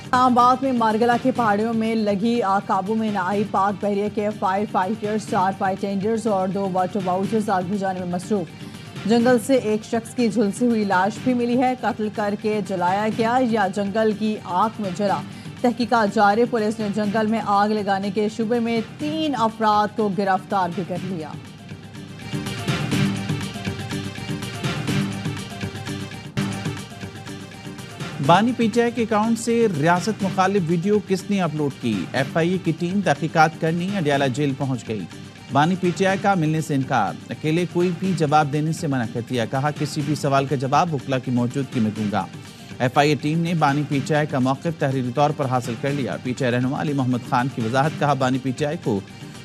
اسلام آباد میں مارگلا کی پہاڑیوں میں لگی آگ قابو میں نہ آئی، پاک بحریہ کے فائر فائٹرز 4 فائر ٹینڈرز اور 2 واٹر باؤچرز آگ بجھانے میں مصروف۔ جنگل سے ایک شخص کی جھلسی ہوئی لاش بھی ملی ہے، قتل کر کے جلایا گیا یا جنگل کی آگ میں جلا، تحقیقات جاری۔ پولیس نے جنگل میں آگ لگانے کے شبے میں 3 افراد کو گرفتار بھی کر لیا۔ بانی پی ٹی آئی کے اکاؤنٹ سے ریاست مخالف ویڈیو کس نے اپلوڈ کی؟ ایف آئی اے کی ٹیم تحقیقات کرنے اڈیالہ جیل پہنچ گئی۔ بانی پی ٹی آئی کا ملنے سے انکار، اکیلے کوئی بھی جواب دینے سے منع کر دیا، کہا کسی بھی سوال کا جواب وکلا کی موجودگی میں دوں گا۔ ایف آئی اے ٹیم نے بانی پی ٹی آئی کا موقف تحریری طور پر حاصل کر لیا۔ پی ٹی آئی رہنما علی محمد خان کی وضاحت، کہا بانی پی ٹی آئی کو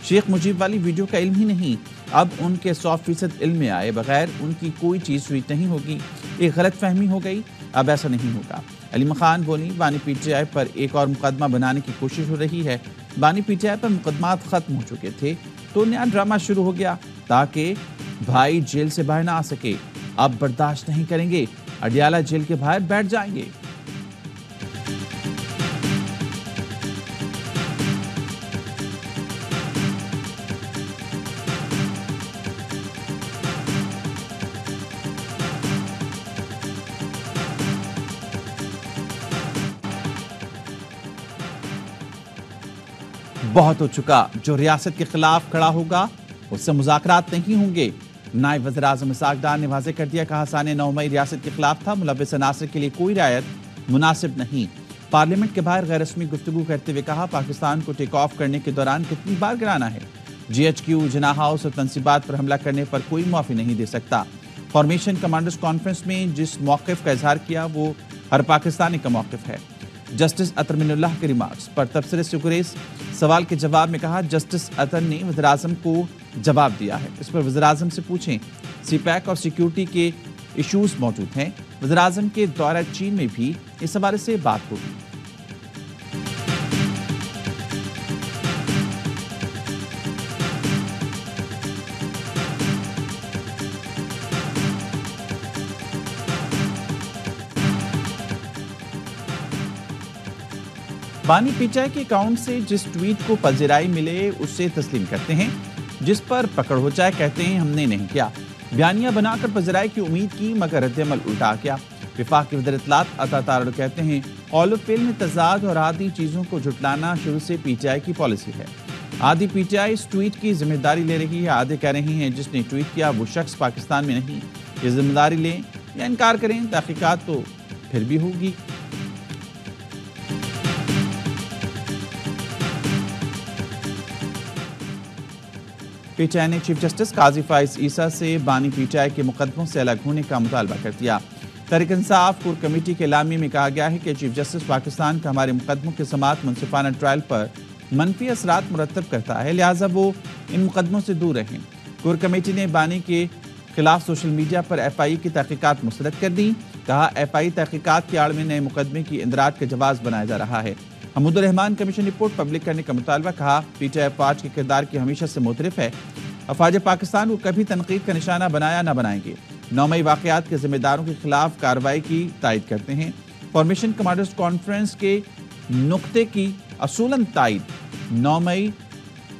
شیخ مجیب والی ویڈیو کا علم ہی نہیں، اب ان کے 100% علم میں آئے بغیر ان کی کوئی چیز ٹویٹ نہیں ہوگی، ایک غلط فہمی ہو گئی، اب ایسا نہیں ہوگا۔ علی خان بولی، بانی پی ٹی آئی پر ایک اور مقدمہ بنانے کی کوشش ہو رہی ہے۔ بانی پی ٹی آئی پر مقدمات ختم ہو چکے تھے تو نیا ڈرامہ شروع ہو گیا تاکہ بھائی جیل سے باہر نہ آ سکے، اب برداشت نہیں کریں گے، اڈیالہ جیل کے باہر بیٹھ جائیں گے۔ بہت ہو چکا، جو ریاست کے خلاف کھڑا ہوگا اس سے مذاکرات نہیں ہوں گے۔ نائب وزیر اعظم اسحاق ڈار نے واضح کر دیا، کہا ثانیہ 9 مئی ریاست کے خلاف تھا، ملوث عناصر کے لیے کوئی رعایت مناسب نہیں۔ پارلیمنٹ کے باہر غیر رسمی گفتگو کرتے ہوئے کہا، پاکستان کو ٹیک آف کرنے کے دوران کتنی بار گرانا ہے، جی ایچ کیو، جناح ہاؤس اور تنصیبات پر حملہ کرنے پر کوئی معافی نہیں دے سکتا۔ فارمیشن کمانڈرز کانفرنس میں جس موقف کا اظہار کیا وہ ہر پاکستانی کا موقف ہے۔ جسٹس اطہر من اللہ کے ریمارکس پر تبصرے سے گریز، سوال کے جواب میں کہا جسٹس اطہر نے وزیراعظم کو جواب دیا ہے، اس پر وزیراعظم سے پوچھیں۔ سی پیک اور سیکیورٹی کے ایشوز موجود ہیں، وزیراعظم کے دورہ چین میں بھی اس حوالے سے بات ہوگی۔ بانی پی ٹی آئی کے اکاؤنٹ سے جس ٹویٹ کو پذیرائی ملے اسے تسلیم کرتے ہیں، جس پر پکڑ ہو جائے کہتے ہیں ہم نے نہیں کیا، بیانیہ بنا کر پذیرائی کی امید کی مگر رد عمل الٹا کیا۔ وفاق کے وزیر اطلاعات عطا تارڑ کہتے ہیں قول و فعل میں تضاد اور عادی چیزوں کو جھٹلانا شروع سے پی ٹی آئی کی پالیسی ہے۔ آدھی P T I us tweet کی ذمہ داری لے رہی ہے، آدھے کہہ رہی ہیں جس نے ٹویٹ کیا وہ شخص پاکستان میں نہیں، یہ ذمہ داری لیں یا انکار کریں، تحقیقات تو پھر بھی ہوگی۔ پی ٹی آئی نے چیف جسٹس قاضی فائز عیسیٰ سے بانی پی ٹی آئی کے مقدموں سے الگ ہونے کا مطالبہ کر دیا۔ تحریک انصاف کور کمیٹی کے اعلامیے میں کہا گیا ہے کہ چیف جسٹس پاکستان کا ہمارے مقدموں کے سماعت منصفانہ ٹرائل پر منفی اثرات مرتب کرتا ہے، لہٰذا وہ ان مقدموں سے دور رہیں۔ کور کمیٹی نے بانی کے خلاف سوشل میڈیا پر ایف آئی اے کی تحقیقات مسترد کر دی، کہا ایف آئی اے تحقیقات کی آڑ میں نئے مقدمے کی اندراج کا جواز بنایا جا رہا ہے۔ حمود الرحمان کمیشن رپورٹ پبلک کرنے کا مطالبہ، کہا پی ٹی آئی افواج کے کردار کی ہمیشہ سے معترف ہے، افواج پاکستان کو کبھی تنقید کا نشانہ بنایا نہ بنائیں گے، 9 مئی واقعات کے ذمہ داروں کے خلاف کارروائی کی تائید کرتے ہیں۔ فارمیشن کمانڈرز کانفرنس کے نقطے کی اصولاً تائید، 9 مئی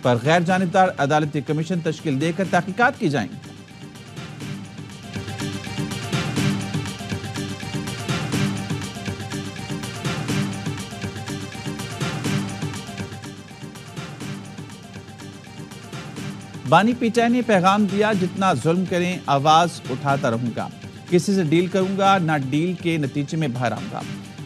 پر غیر جانبدار عدالتی کمیشن تشکیل دے کر تحقیقات کی جائیں۔ بانی پی ٹی آئی نے پیغام دیا، جتنا ظلم کریں آواز اٹھاتا رہوں گا، کسی سے ڈیل کروں گا نہ ڈیل کے نتیجے میں باہر آؤں گا۔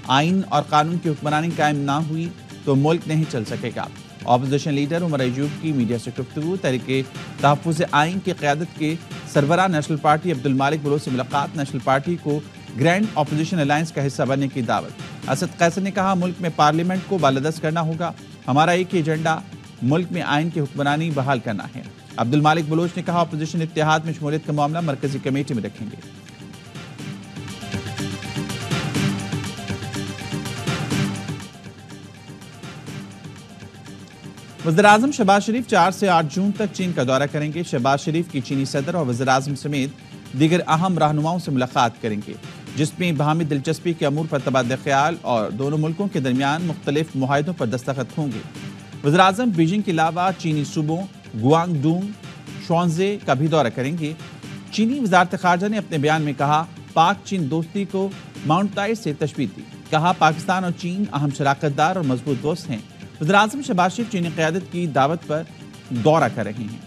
آئین اور قانون کی حکمرانی قائم نہ ہوئی تو ملک نہیں چل سکے گا۔ اپوزیشن لیڈر عمر ایوب کی میڈیا سے گفتگو، تحریک تحفظ آئین کی قیادت کے سربراہ نیشنل پارٹی عبد المالک بلوچ سے ملاقات، نیشنل پارٹی کو گرینڈ اپوزیشن الائنس کا حصہ بننے کی دعوت۔ اسد قیصر نے کہا ملک میں پارلیمنٹ کو بالادست کرنا ہوگا، ہمارا ایک ہی ایجنڈا ملک میں آئین کی حکمرانی بحال کرنا ہے۔ عبد المالک بلوچ نے کہا اپوزیشن اتحاد میں شمولیت کا معاملہ مرکزی کمیٹی میں رکھیں گے۔ وزیراعظم شہباز شریف 4 سے 8 جون تک چین کا دورہ کریں گے۔ شہباز شریف کی چینی صدر اور وزیراعظم سمیت دیگر اہم رہنماؤں سے ملاقات کریں گے۔ جس میں باہمی دلچسپی کے امور پر تبادلہ خیال اور دونوں ملکوں کے درمیان مختلف معاہدوں پر دستخط ہوں گے۔ وزیراعظم بیجنگ کے علاوہ چینی صوبوں گوانگ ڈونگ، شوانزے کا بھی دورہ کریں گے۔ چینی وزارت خارجہ نے اپنے بیان میں کہا، پاک چین دوستی کو ماؤنٹ تائے سے تشبیہ دی۔ کہا، پاکستان اور چین اہم شراکت دار اور مضبوط دوست ہیں۔ وزیراعظم شہباز شریف چینی قیادت کی دعوت پر دورہ کر رہے ہیں۔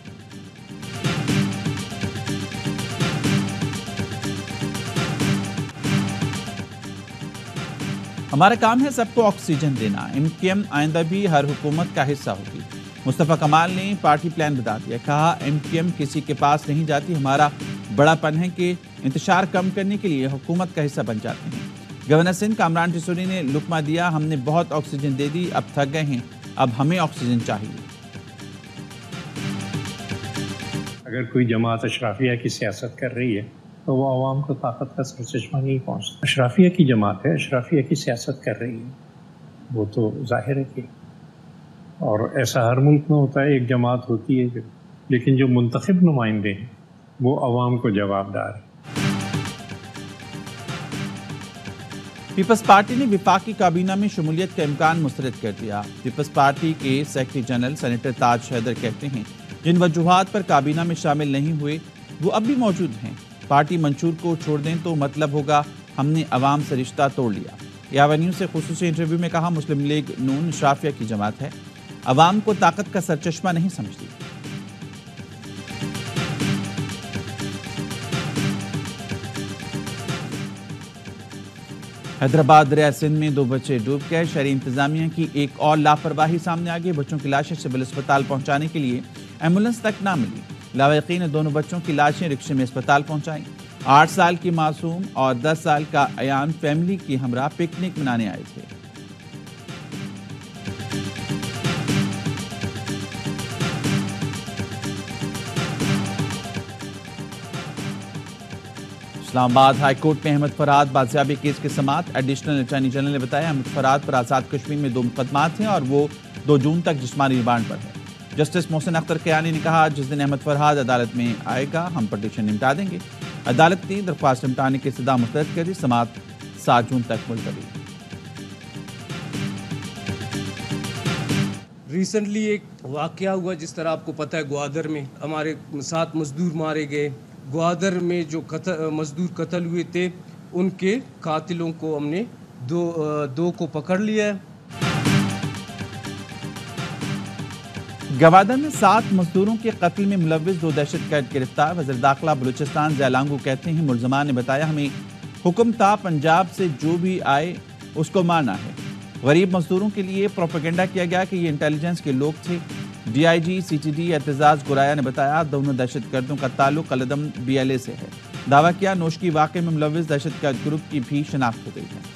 ہمارا کام ہے سب کو آکسیجن دینا، MKM آئندہ بھی ہر حکومت کا حصہ ہوگی۔ مصطفیٰ کمال نے پارٹی پلان بتا دیا، کہا MKM کسی کے پاس نہیں جاتی، ہمارا بڑا پن ہے کہ انتشار کم کرنے کے لیے حکومت کا حصہ بن جاتے ہیں۔ گورنر سندھ کامران ٹیسوری نے لقمہ دیا، ہم نے بہت آکسیجن دے دی، اب تھک گئے ہیں، اب ہمیں آکسیجن چاہیے۔ اگر کوئی جماعت اشرافیہ کی سیاست کر رہی ہے تو وہ عوام کو طاقت کا سرچشمہ نہیں پہنچتا۔ اشرافیہ کی جماعت ہے، اشرافیہ کی سیاست کر رہی ہے، وہ تو ظاہر ہے کہ، اور ایسا ہر ملک میں ہوتا ہے، ایک جماعت ہوتی ہے لیکن جو منتخب نمائندے ہیں وہ عوام کو جوابدار ہیں۔ پیپلز پارٹی نے وفاقی کابینہ میں شمولیت کا امکان مسترد کر دیا۔ پیپلز پارٹی کے سیکرٹری جنرل سینیٹر تاج حیدر کہتے ہیں، جن وجوہات پر کابینہ میں شامل نہیں ہوئے وہ اب بھی موجود ہیں۔ پارٹی منشور کو چھوڑ دیں تو مطلب ہوگا ہم نے عوام سے رشتہ توڑ لیا۔ یاوا نیوز سے خصوصی انٹرویو میں کہا، مسلم لیگ نون اشرافیہ کی جماعت ہے، عوام کو طاقت کا سرچشمہ نہیں سمجھتی۔ حیدرآباد دریا سندھ میں 2 بچے ڈوب گئے، شہری انتظامیہ کی ایک اور لاپرواہی سامنے آ گئی۔ بچوں کی لاشیں سول اسپتال پہنچانے کے لیے ایمبولینس تک نہ ملی۔ لاواقعین نے دونوں بچوں کی لاشیں رکشے میں اسپتال پہنچائیں۔ 8 سال کی معصوم اور 10 سال کا ایان فیملی کی ہمراہ پکنک منانے آئے تھے۔ اسلام آباد ہائی کورٹ میں احمد فرحاد بازیابی کیس کی سماعت۔ ایڈیشنل اٹارنی جنرل نے بتایا، احمد فرحاد پر آزاد کشمیر میں 2 مقدمات ہیں اور وہ 2 جون تک جسمانی ریمانڈ پر ہے۔ جسٹس محسن اختر کیانی نے کہا، جس دن احمد فرحاد عدالت میں آئے گا ہم پٹیشن نمٹا دیں گے۔ عدالت نے درخواست نمٹانے کی استدعا مسترد کر دی، سماعت 7 جون تک ملتوی۔ ریسنٹلی ایک واقعہ ہوا، جس طرح آپ کو پتہ ہے گوادر میں ہمارے 7 مزدور مارے گئے۔ گوادر میں جو مزدور قتل ہوئے تھے ان کے قاتلوں کو ہم نے دو کو پکڑ لیا ہے۔ گوادر میں 7 مزدوروں کے قتل میں ملوث 2 دہشت گرد گرفتار۔ وزیر داخلہ بلوچستان ضیالانگو کہتے ہیں، ملزمان نے بتایا ہمیں حکم تھا پنجاب سے جو بھی آئے اس کو مارنا ہے۔ غریب مزدوروں کے لیے پروپیگنڈا کیا گیا کہ یہ انٹیلیجنس کے لوگ تھے۔ DIG CTD اعتزاز گرایا نے بتایا دونوں دہشت گردوں کا تعلق العدم BLA سے ہے۔ دعویٰ کیا نوشکی واقعے میں ملوث دہشت گرد گروپ کی بھی شناخت ہو گئی ہے۔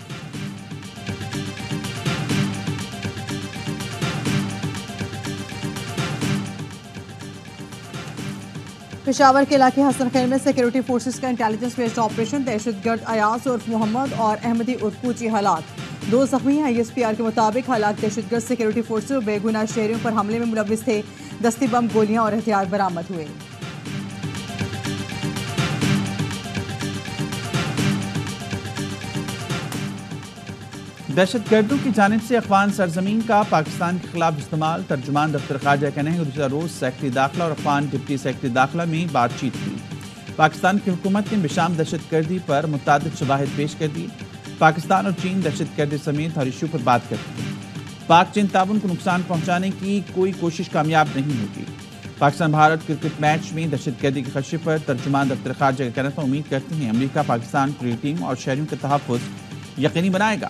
پشاور کے علاقے حسن خیل میں سیکیورٹی فورسز کا انٹیلیجنس بیسڈ آپریشن، دہشت گرد ایاز عرف محمد اور احمدی عرف کوچی ہلاک، 2 زخمی ہیں۔ ISPR کے مطابق ہلاک دہشت گرد سیکیورٹی فورسز اور بے گناہ شہریوں پر حملے میں ملوث تھے۔ دستی بم، گولیاں اور ہتھیار برآمد ہوئے۔ دہشت گردوں کی جانب سے افغان سرزمین کا پاکستان کے خلاف استعمال، ترجمان دفتر خارجہ کہنے ہیں گزشتہ روز سیکرٹری داخلہ اور افغان ڈپٹی سیکرٹری داخلہ میں بات چیت ہوئی۔ پاکستان کی حکومت نے بشام دہشت گردی پر متعدد شواہد پیش کر دی۔ پاکستان اور چین دہشت گردی سمیت ہر ایشو پر بات کرتے ہیں۔ پاک چین تعاون کو نقصان پہنچانے کی کوئی کوشش کامیاب نہیں ہوگی۔ پاکستان بھارت کرکٹ میچ میں دہشت گردی کے خدشے پر ترجمان دفتر خارجہ کا کہنا تھا، امید کرتے ہیں امریکہ پاکستان کرکٹ ٹیم اور شہریوں کے تحفظ یقینی بنائے گا۔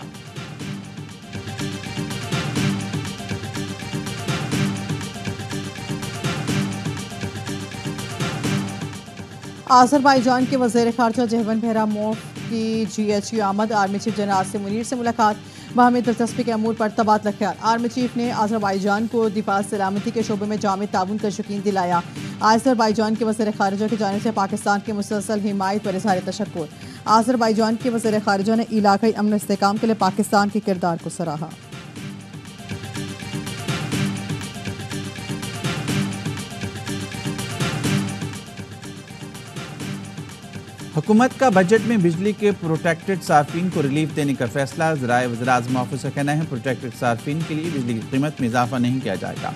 آذربائیجان کے وزیر خارجہ جہون بہراموف کی GHQ آمد، army chief general Asim Munir سے ملاقات، باہمی دلچسپی کے امور پر تبادلہ خیال۔ آرمی چیف نے آذربائیجان کو دفاع سلامتی کے شعبے میں جامع تعاون کا یقین دلایا۔ آذربائیجان کے وزیر خارجہ کی جانب سے پاکستان کی مسلسل حمایت پر اظہار تشکر۔ آذربائیجان کے وزیر خارجہ نے علاقائی امن و استحکام کے لیے پاکستان کے کردار کو سراہا۔ حکومت کا بجٹ میں بجلی کے پروٹیکٹڈ صارفین کو ریلیف دینے کا فیصلہ. ذرائع وزیراعظم آفس کا کہنا ہے پروٹیکٹڈ صارفین کے لیے بجلی کی قیمت میں اضافہ نہیں کیا جائے گا.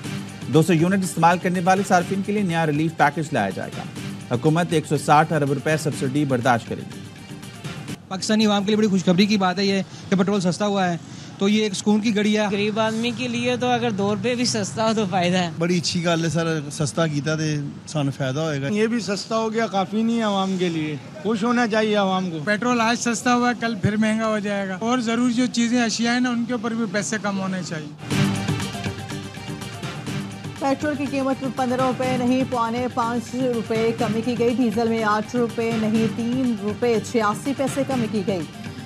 200 یونٹ استعمال کرنے والے صارفین کے لیے نیا ریلیف پیکج لایا جائے گا. حکومت 160 ارب روپے سبسڈی برداشت کرے گی. پاکستانی عوام کے لیے بڑی خوشخبری کی بات ہے یہ کہ پیٹرول سستا ہوا ہے تو یہ ایک سکون کی گھڑی ہے. غریب آدمی کے لیے تو اگر 2 روپے بھی سستا ہو تو فائدہ ہے. بڑی اچھی گل ہے سر, سستا کیتا تے سانو فائدہ ہوئے گا. یہ بھی سستا ہو گیا, کافی نہیں ہے عوام کے لیے, خوش ہونا چاہیے عوام کو. پیٹرول آج سستا ہوا ہے, کل پھر مہنگا ہو جائے گا, اور ضروری جو چیزیں اشیاء ہیں نا ان کے اوپر بھی پیسے کم ہونے چاہیے. پیٹرول کی قیمت میں 15 روپے نہیں 5.5 روپے کمی کی گئی. ڈیزل میں 8 روپے نہیں 3 روپے 86 پیسے کمی کی گئی.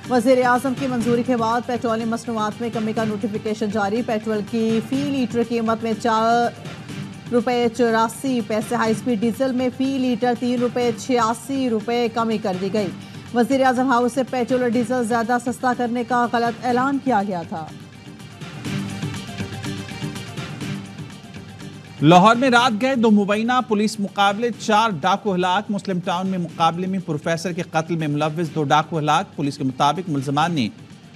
وزیر اعظم کی منظوری کے بعد پیٹرولیم مصنوعات میں کمی کا نوٹیفیکیشن جاری. پیٹرول کی فی لیٹر قیمت میں 4 روپے 84 پیسے, ہائی سپیڈ ڈیزل میں فی لیٹر 3 روپے 86 روپے کمی کر دی گئی. وزیر اعظم ہاؤس سے پیٹرول اور ڈیزل زیادہ سستا کرنے کا غلط اعلان کیا گیا تھا. لاہور میں رات گئے 2 مبینہ پولیس مقابلے, 4 ڈاکو ہلاک. مسلم ٹاؤن میں مقابلے میں پروفیسر کے قتل میں ملوث 2 ڈاکو ہلاک. پولیس کے مطابق ملزمان نے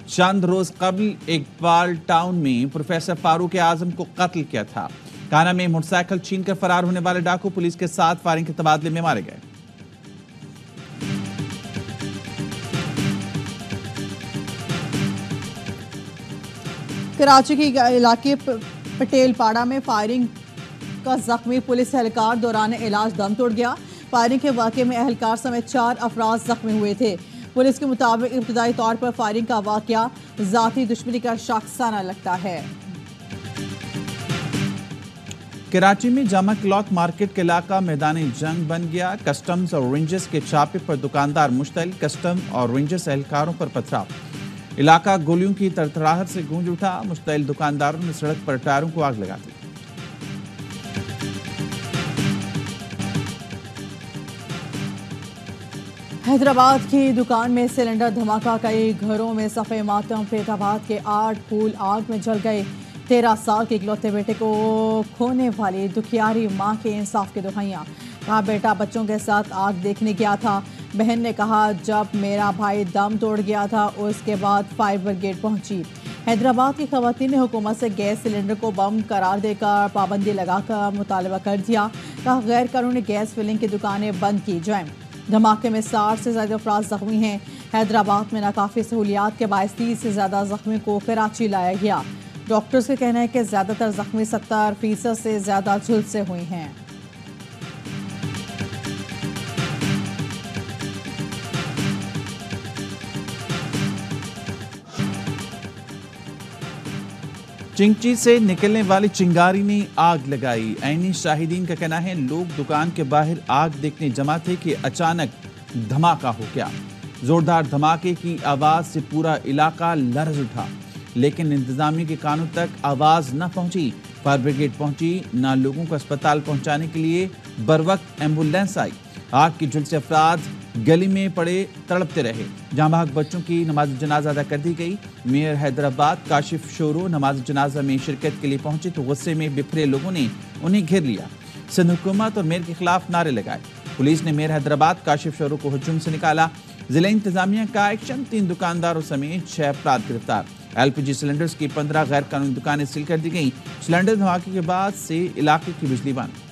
چند روز قبل اقبال ٹاؤن میں پروفیسر فاروق اعظم کو قتل کیا تھا. کانا میں موٹر سائیکل چھین کر فرار ہونے والے ڈاکو پولیس کے ساتھ فائرنگ کے تبادلے میں مارے گئے. کراچی کے علاقے پٹیل پاڑا میں فائرنگ کا زخمی پولیس اہلکار دوران علاج دم توڑ گیا. فائرنگ کے واقعے میں اہلکار سمیت 4 افراد زخمی ہوئے تھے. پولیس کے مطابق ابتدائی طور پر فائرنگ کا واقعہ ذاتی دشمنی کا شاخسانہ لگتا ہے. کراچی میں جامع کلاک مارکیٹ کے علاقہ میدان جنگ بن گیا. کسٹمز اور رینجرز کے چھاپے پر دکاندار مشتعل, کسٹم اور رینجرز اہلکاروں پر پتھراؤ. علاقہ گولیوں کی تڑتڑاہٹ سے گونج اٹھا. مشتعل دکانداروں نے سڑک پر ٹائروں کو آگ لگا دی. حیدرآباد کی دکان میں سلنڈر دھماکہ, کئی گھروں میں صفحہ ماتم. فیض آباد کے 8 پھول آگ میں جل گئے. 13 سال کے اکلوتے بیٹے کو کھونے والی دکھیاری ماں کے انصاف کی دہائیاں. کہا بیٹا بچوں کے ساتھ آگ دیکھنے گیا تھا. بہن نے کہا جب میرا بھائی دم توڑ گیا تھا اس کے بعد فائر بریگیڈ پہنچی. حیدرآباد کی خواتین نے حکومت سے گیس سلنڈر کو بم قرار دے کر پابندی لگا کر مطالبہ کر دیا. کہا غیر قانونی گیس فلنگ کی دکانیں بند کی جائیں. دھماکے میں 60 سے زیادہ افراد زخمی ہیں. حیدرآباد میں ناکافی سہولیات کے باعث 30 سے زیادہ زخمی کو کراچی لایا گیا. ڈاکٹرز کا کہنا ہے کہ زیادہ تر زخمی 70% سے زیادہ جھلسے ہوئے ہیں. چنگچی سے نکلنے والی چنگاری نے آگ لگائی. عینی شاہدین کا کہنا ہے لوگ دکان کے باہر آگ دیکھنے جمع تھے کہ اچانک دھماکہ ہو گیا. زوردار دھماکے کی آواز سے پورا علاقہ لرز اٹھا, لیکن انتظامیہ کے کانوں تک آواز نہ پہنچی. فائر بریگیڈ پہنچی, نہ لوگوں کو اسپتال پہنچانے کے لیے بروقت ایمبولینس آئی. آگ کی جھلسے افراد گلی میں پڑے تڑپتے رہے. جہاں بھاگ بچوں کی نماز جنازہ ادا کر دی گئی. میئر حیدرآباد کاشف شورو نماز جنازہ میں شرکت کے لیے پہنچے تو غصے میں بکھرے لوگوں نے انہیں گھیر لیا. سندھ حکومت اور میئر کے خلاف نعرے لگائے. پولیس نے میئر حیدرآباد کاشف شورو کو ہجوم سے نکالا. ضلع انتظامیہ کا ایکشن, 3 دکانداروں سمیت 6 افراد گرفتار. LPG سلنڈرز کی 15 غیر قانونی دکانیں سیل کر دی گئیں. سلنڈر دھماکے کے بعد سے علاقے کی بجلی بند.